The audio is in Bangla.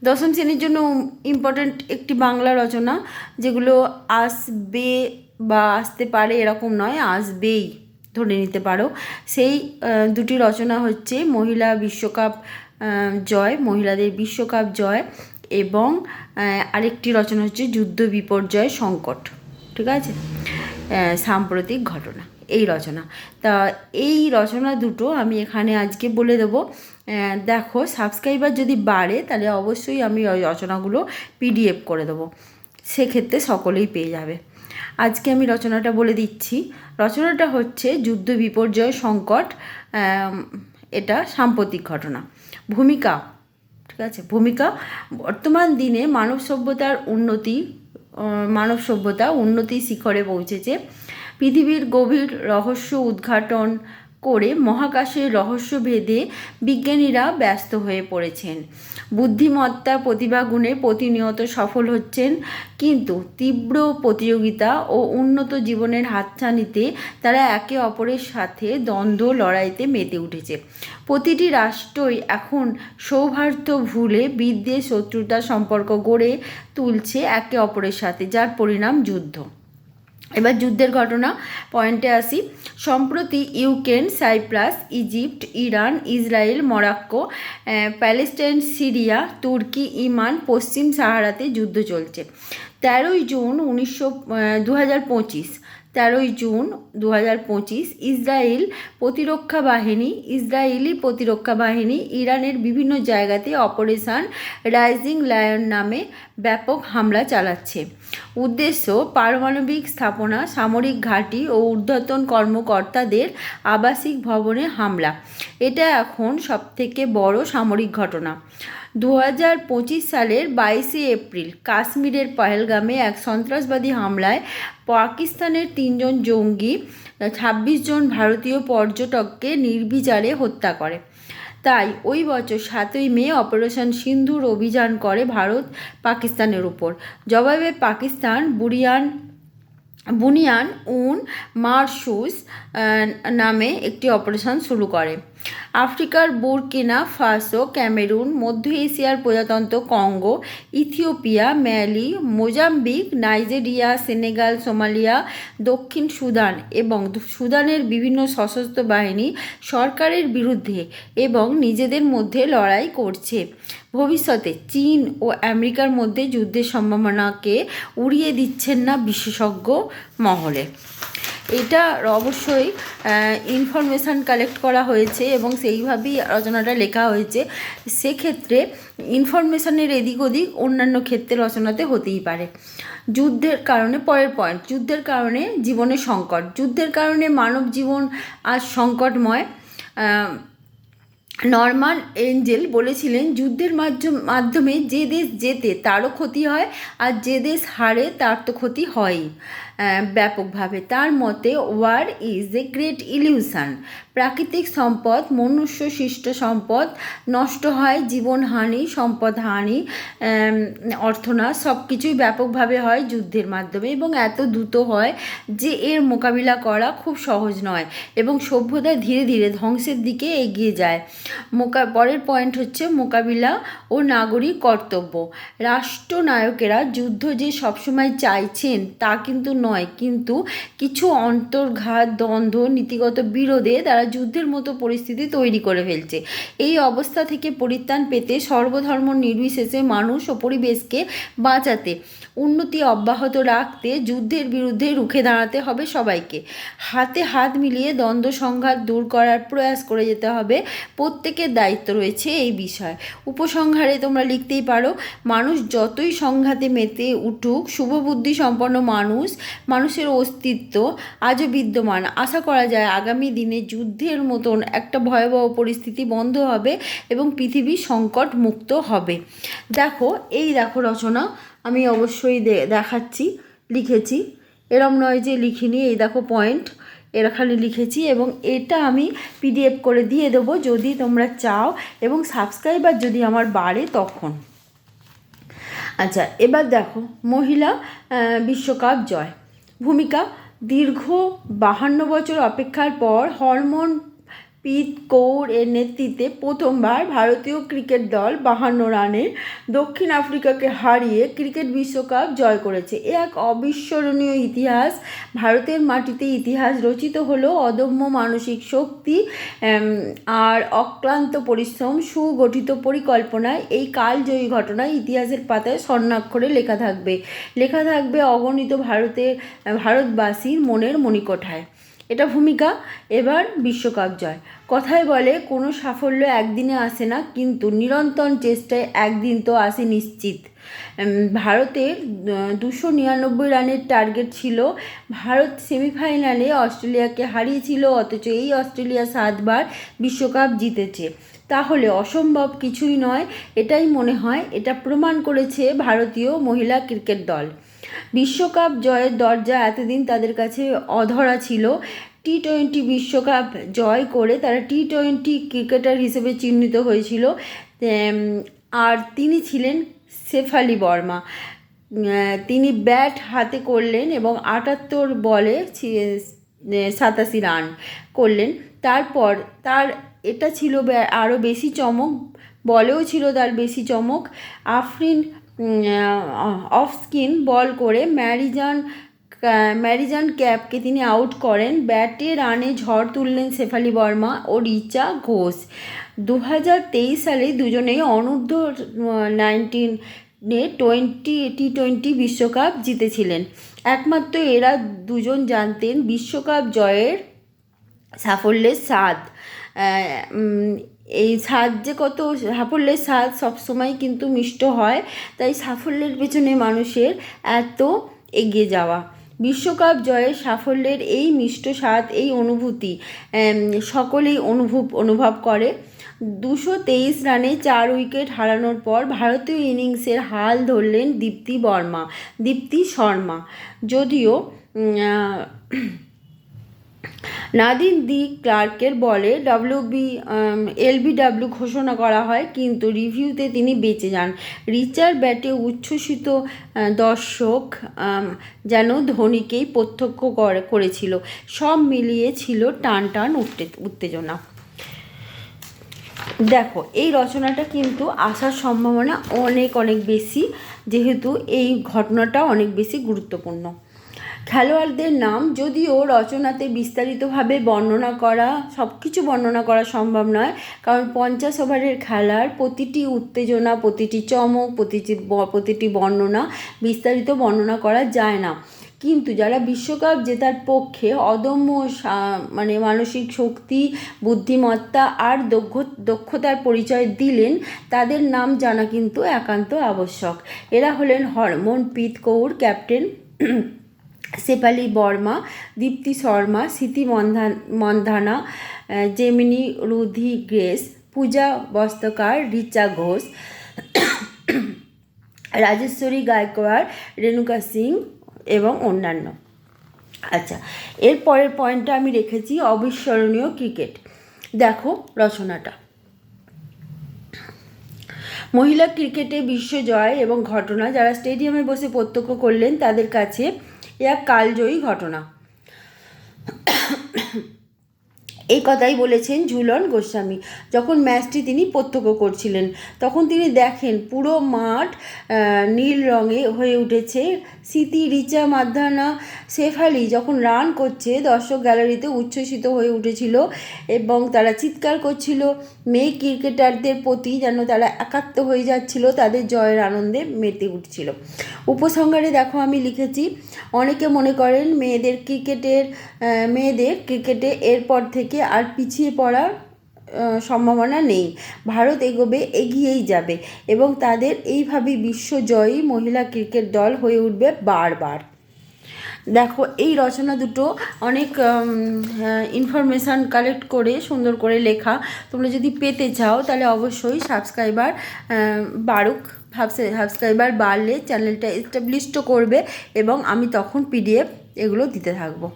দশম শ্রেণীর জন্য ইম্পর্ট্যান্ট একটি বাংলা রচনা, যেগুলো আসবে বা আসতে পারে এরকম নয়, আসবেই ধরে নিতে পারো। সেই দুটি রচনা হচ্ছে মহিলা বিশ্বকাপ জয়, মহিলাদের বিশ্বকাপ জয়, এবং আরেকটি রচনা হচ্ছে যুদ্ধ বিপর্যয় সংকট। ঠিক আছে, সাম্প্রতিক ঘটনা, এই রচনা। তা এই রচনা দুটো আমি এখানে আজকে বলে দেবো। দেখো, সাবস্ক্রাইবার যদি বাড়ে তাহলে অবশ্যই আমি ওই রচনাগুলো পিডিএফ করে দেবো, সেক্ষেত্রে সকলেই পেয়ে যাবে। আজকে আমি রচনাটা বলে দিচ্ছি। রচনাটা হচ্ছে যুদ্ধ বিপর্যয় সংকট, এটা সাম্প্রতিক ঘটনা। ভূমিকা, ঠিক আছে, ভূমিকা। বর্তমান দিনে মানব সভ্যতা উন্নতির শিখরে পৌঁছেছে। পৃথিবীর গভীর রহস্য উদ্ঘাটন করে মহাকাশের রহস্য ভেদে বিজ্ঞানীরা ব্যস্ত হয়ে পড়েছেন। বুদ্ধিমত্তা প্রতিভা গুণে প্রতিনিয়ত সফল হচ্ছেন, কিন্তু তীব্র প্রতিযোগিতা ও উন্নত জীবনের হাতছানিতে তারা একে অপরের সাথে দ্বন্দ্ব লড়াইতে মেতে উঠেছে। প্রতিটি রাষ্ট্রই এখন সৌহার্দ্য ভুলে বিদ্বেষ শত্রুতার সম্পর্ক গড়ে তুলছে একে অপরের সাথে, যার পরিণাম যুদ্ধ। এবার যুদ্ধের ঘটনা পয়েন্টে আসি। সম্প্রতি Ukraine, Cyprus, Egypt, Iran, Israel, Morocco, Palestine, Syria, তুর্কি, ইমান, পশ্চিম সাহারাতে যুদ্ধ চলছে। 13ই জুন 2025, 13ই জুন 2025 ইসরায়েলি প্রতিরক্ষা বাহিনী ইরানের বিভিন্ন জায়গাতে অপারেশন রাইজিং লায়ন নামে ব্যাপক হামলা চালাচ্ছে। উদ্দেশ্য পারমাণবিক স্থাপনা, সামরিক ঘাঁটি ও ঊর্ধ্বতন কর্মকর্তাদের আবাসিক ভবনে হামলা। এটা এখন সবথেকে বড় সামরিক ঘটনা। 2025 সালের 22শে এপ্রিল কাশ্মীরের পহেলগামে এক সন্ত্রাসবাদী হামলায় পাকিস্তানের 3 জন জঙ্গি 26 জন ভারতীয় পর্যটককে নির্বিচারে হত্যা করে। তাই ওই বছর 7ই মে অপারেশন সিন্দুর অভিযান করে ভারত পাকিস্তানের উপর। জবাবে পাকিস্তান বুনিয়ান উন মারসুস নামে একটি অপারেশন শুরু করে। আফ্রিকার বুরকিনা ফাসো, ক্যামেরুন, মধ্য এশিয়ার প্রজাতন্ত্র Congo, Ethiopia, Mali, Mozambique, Nigeria, Senegal, Somalia, দক্ষিণ সুদান এবং সুদানের বিভিন্ন সশস্ত্র বাহিনী সরকারের বিরুদ্ধে এবং নিজেদের মধ্যে লড়াই করছে। ভবিষ্যতে চীন ও আমেরিকার মধ্যে যুদ্ধের সম্ভাবনাকে উড়িয়ে দিচ্ছেন না বিশেষজ্ঞ মহলে। এটা অবশ্যই ইনফরমেশান কালেক্ট করা হয়েছে এবং সেইভাবেই রচনাটা লেখা হয়েছে। সেক্ষেত্রে ইনফরমেশানের এদিক ওদিক অন্যান্য ক্ষেত্রে রচনাতে হতেই পারে। যুদ্ধের কারণে, পরের পয়েন্ট, যুদ্ধের কারণে জীবনের সংকট। যুদ্ধের কারণে মানব জীবন আজ সংকটময়। নরমান এঞ্জেল বলেছিলেন, যুদ্ধের মাধ্যমে যে দেশ জেতে তারও ক্ষতি হয়, আর যে দেশ হারে তার তো ক্ষতি হয়ই ব্যাপকভাবে। তার মতে war is a great illusion. প্রাকৃতিক সম্পদ, মনুষ্য সৃষ্ট সম্পদ নষ্ট হয়, জীবনহানি, সম্পদহানি, অর্থনাশ সব কিছুই ব্যাপকভাবে হয় যুদ্ধের মাধ্যমে, এবং এত দ্রুত হয় যে এর মোকাবিলা করা খুব সহজ নয় এবং সভ্যতা ধীরে ধীরে ধ্বংসের দিকে এগিয়ে যায়। পরের পয়েন্ট হচ্ছে মোকাবিলা ও নাগরিক কর্তব্য। রাষ্ট্রনায়কেরা যুদ্ধ যে সবসময় চাইছেন তা কিন্তু নয়, কিন্তু কিছু অন্তর্ঘাত, দ্বন্দ্ব, নীতিগত বিরোধে তারা যুদ্ধের মতো পরিস্থিতি তৈরি করে ফেলছে। এই অবস্থা থেকে পরিত্রাণ পেতে সর্বধর্ম নির্বিশেষে মানুষ ও পরিবেশকে বাঁচাতে, উন্নতি অব্যাহত রাখতে যুদ্ধের বিরুদ্ধে রুখে দাঁড়াতে হবে সবাইকে। হাতে হাত মিলিয়ে দ্বন্দ্ব সংঘাত দূর করার প্রয়াস করে যেতে হবে। প্রত্যেকের দায়িত্ব রয়েছে এই বিষয়ে। উপসংহারে তোমরা লিখতেই পারো, মানুষ যতই সংঘাতে মেতে উঠুক, শুভবুদ্ধি সম্পন্ন মানুষের অস্তিত্ব আজও বিদ্যমান। আশা করা যায় আগামী দিনে যুদ্ধের মতন একটা ভয়াবহ পরিস্থিতি বন্ধ হবে এবং পৃথিবী সংকট মুক্ত হবে। দেখো, এই দেখো রচনা আমি অবশ্যই দেখাচ্ছি, লিখেছি, এরম নয় যে লিখিনি। এই দেখো পয়েন্ট এখানে লিখেছি এবং এটা আমি পিডিএফ করে দিয়ে দেবো যদি তোমরা চাও এবং সাবস্ক্রাইবার যদি আমার বাড়ে তখন। আচ্ছা, এবার দেখো, মহিলা বিশ্বকাপ জয়। ভূমিকা, দীর্ঘ 52 বছর অপেক্ষার পর হরমোন প্রীত কৌর এর নেতৃত্বে প্রথমবার ভারতীয় ক্রিকেট দল 52 রানে দক্ষিণ আফ্রিকাকে হারিয়ে ক্রিকেট বিশ্বকাপ জয় করেছে। এ এক অবিস্মরণীয় ইতিহাস। ভারতের মাটিতে ইতিহাস রচিত হলো অদম্য মানসিক শক্তি আর অক্লান্ত পরিশ্রম, সুগঠিত পরিকল্পনায়। এই কালজয়ী ঘটনায় ইতিহাসের পাতায় স্বর্ণাক্ষরে লেখা থাকবে অগণিত ভারতবাসীর মনের মণিকোঠায়। এটা ভূমিকা। এবার বিশ্বকাপ জয়। কথায় বলে কোনো সাফল্য একদিনে আসে না, কিন্তু নিরন্তর চেষ্টায় একদিন তো আসে নিশ্চিত। ভারতের 299 রানের টার্গেট ছিল। ভারত সেমিফাইনালে অস্ট্রেলিয়াকে হারিয়েছিল, অথচ এই অস্ট্রেলিয়া 7 বার বিশ্বকাপ জিতেছে। তাহলে অসম্ভব কিছুই নয়, এটাই মনে হয়। এটা প্রমাণ করেছে ভারতীয় মহিলা ক্রিকেট দল। বিশ্বকাপ জয়ের দরজা এতদিন তাদের কাছে অধরা ছিল। টি-20 বিশ্বকাপ জয় করে তারা টি-20 ক্রিকেটার হিসেবে চিহ্নিত হয়েছিল। আর তিনি ছিলেন শেফালি বর্মা। তিনি ব্যাট হাতে করলেন এবং 78 বলে 87 রান করলেন। তারপর এটা ছিল আরও বেশি চমক, বলেও ছিল তার বেশি চমক। আফরিন অফ স্পিন বল করে ম্যারিজান ক্যাপকে তিনি আউট করেন। ব্যাটে রানে ঝড় তুললেন শেফালি বর্মা ও রিচা ঘোষ। 2023 সালে দুজনেই অনূর্ধ্ব-19 টি-20 বিশ্বকাপ জিতেছিলেন। একমাত্র এরা দুজন জানতেন বিশ্বকাপ জয়ের সাফল্যের স্বাদ। এই স্বাদ যে কত, সাফল্যের স্বাদ সবসময় কিন্তু মিষ্ট হয়। তাই সাফল্যের পেছনে মানুষের এত এগিয়ে যাওয়া। বিশ্বকাপ জয়ের সাফল্যের এই মিষ্ট স্বাদ, এই অনুভূতি সকলেই অনুভব করে। 223 রানে 4 উইকেট হারানোর পর ভারতীয় ইনিংসের হাল ধরলেন দীপ্তি শর্মা। যদিও নাদিম দি ক্লার্কের বলে LBW ঘোষণা করা হয়, কিন্তু রিভিউতে তিনি বেঁচে যান। রিচার ব্যাটে উচ্ছ্বসিত দর্শক যেন ধোনিকেই প্রত্যক্ষ করেছিল। সব মিলিয়ে ছিল টান উত্তেজনা। দেখো, এই রচনাটা কিন্তু আসার সম্ভাবনা অনেক বেশি, যেহেতু এই ঘটনাটা অনেক বেশি গুরুত্বপূর্ণ। খেলোয়াড়দের নাম যদিও রচনাতে বিস্তারিতভাবে সব কিছু বর্ণনা করা সম্ভব নয়, কারণ 50 ওভারের খেলার প্রতিটি উত্তেজনা, প্রতিটি চমক, প্রতিটি বর্ণনা বিস্তারিত বর্ণনা করা যায় না। কিন্তু যারা বিশ্বকাপ জেতার পক্ষে অদম্য মানসিক শক্তি, বুদ্ধিমত্তা আর দক্ষতার পরিচয় দিলেন, তাদের নাম জানা কিন্তু একান্ত আবশ্যক। এরা হলেন হরমনপ্রীত কৌর, ক্যাপ্টেন শেফালি বর্মা, দীপ্তি শর্মা, স্মৃতি মন্ধানা, জেমিনি রুধিগ্রেস, পূজা বস্তকার, রিচা ঘোষ, রাজেশ্বরী গায়কোয়াড়, রেণুকা সিং এবং অন্যান্য। আচ্ছা, এর পরের পয়েন্টটা আমি রেখেছি অবিস্মরণীয় ক্রিকেট। দেখো রচনাটা। মহিলা ক্রিকেটে বিশ্বজয় এবং ঘটনা যারা স্টেডিয়ামে বসে প্রত্যক্ষ করলেন, তাদের কাছে এক কালজয়ী ঘটনা। এই কথাই বলেছেন ঝুলন গোস্বামী। যখন ম্যাচটি তিনি প্রত্যক্ষ করছিলেন, তখন তিনি দেখেন পুরো মাঠ নীল রঙে হয়ে উঠেছে। স্মৃতি, রিচা, মান্ধানা, শেফালি যখন রান করছে, দর্শক গ্যালারিতে উচ্ছ্বসিত হয়ে উঠেছিল এবং তারা চিৎকার করছিল। মেয়ে ক্রিকেটারদের প্রতি যেন তারা একাত্ম হয়ে যাচ্ছিল, তাদের জয়ের আনন্দে মেতে উঠছিল। উপসংহারে দেখো আমি লিখেছি, অনেকে মনে করেন মেয়েদের ক্রিকেটে এরপর থেকে আর পিছিয়ে পড়ার সম্ভাবনা নেই। ভারত এগিয়েই যাবে এবং তাদের এইভাবেই বিশ্বজয়ী মহিলা ক্রিকেট দল হয়ে উঠবে বারবার। দেখো, এই রচনা দুটো অনেক ইনফরমেশান কালেক্ট করে সুন্দর করে লেখা। তোমরা যদি পেতে চাও তাহলে অবশ্যই সাবস্ক্রাইবার বাড়লে চ্যানেলটা এস্টাবলিশড করবে এবং আমি তখন PDF এগুলো দিতে থাকবো।